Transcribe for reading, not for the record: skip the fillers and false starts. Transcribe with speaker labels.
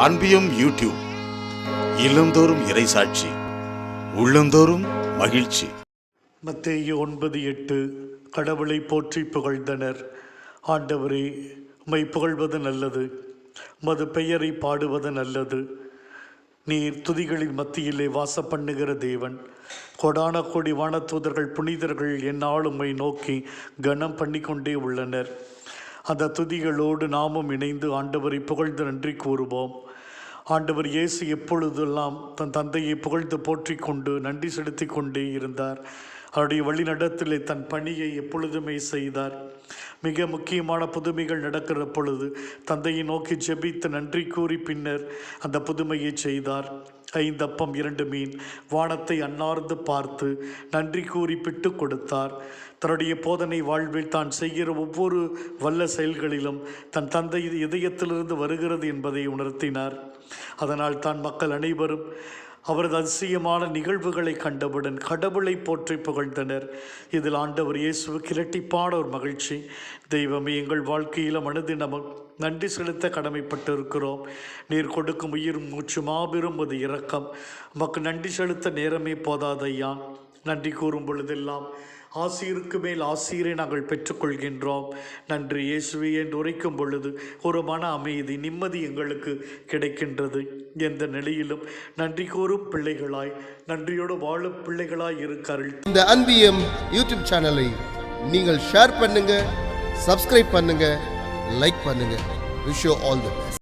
Speaker 1: அன்பியம் YouTube. இல்லந்தோறும் இறைசாட்சி, உள்ளந்தோறும் மகிழ்ச்சி.
Speaker 2: மத்தேயு 9:8. கடவுளை போற்றி புகழ்ந்தனர். ஆண்டவரே, உம்மை புகழ்வது நல்லது, உமது பெயரை பாடுவது நல்லது. நீர் துதிகளின் மத்தியிலே வாசம் பண்ணுகிற தேவன். கொடான கோடி வானதூதர்கள் புனிதர்கள் எந்நாளும் உம்மை நோக்கி கனம் பண்ணிக்கொண்டே உள்ளனர். அந்த துதிகளோடு நாமும் இணைந்து ஆண்டவரை புகழ்ந்து நன்றி கூறுவோம். ஆண்டவர் இயேசு எப்பொழுதெல்லாம் தன் தந்தையை புகழ்ந்து போற்றி கொண்டு நன்றி செலுத்தி கொண்டே இருந்தார். அவருடைய வழிநடத்திலே தன் பணியை எப்பொழுதுமே செய்தார். மிக முக்கியமான புதுமைகள் நடக்கிற பொழுது தந்தையை நோக்கி ஜெபித்து நன்றி கூறி பின்னர் அந்த புதுமையை செய்தார். 5 அப்பம் 2 மீன் வானத்தை அன்னார்ந்து பார்த்து நன்றி கூறி பிட்டு கொடுத்தார். தன்னுடைய போதனை வாழ்வில் தான் செய்கிற ஒவ்வொரு வல்ல செயல்களிலும் தன் தந்தை இதயத்திலிருந்து வருகிறது என்பதை உணர்த்தினார். அதனால் தான் மக்கள் அனைவரும் அவரது அதிசயமான நிகழ்வுகளை கண்டவுடன் கடவுளை போற்றி புகழ்ந்தனர். இதில் ஆண்டவர் இயேசுவுக்கு இரட்டிப்பான ஒரு மகிழ்ச்சி. தெய்வமே, எங்கள் வாழ்க்கையில் மனதினம் நன்றி செலுத்த கடமைப்பட்டு இருக்கிறோம். நீர் கொடுக்கும் உயிர் மூச்சு மாபெரும் ஒரு இரக்கம். உமக்கு நன்றி செலுத்த நேரமே போதாதையா. நன்றி கூறும் பொழுதெல்லாம் ஆசீருக்கு மேல் ஆசீரை நாங்கள் பெற்றுக்கொள்கின்றோம். நன்றி இயேசுவே என்று உரைக்கும் பொழுது ஒரு மன அமைதி, நிம்மதி எங்களுக்கு கிடைக்கின்றது. எந்த நிலையிலும் நன்றி கூறும் பிள்ளைகளாய், நன்றியோடு வாழும் பிள்ளைகளாய் இருக்கார்கள்.
Speaker 3: இந்த அன்பியம் யூடியூப் சேனலை நீங்கள் ஷேர் பண்ணுங்க, சப்ஸ்கிரைப் பண்ணுங்க, லைக் பண்ணுங்க. Wish you all the best.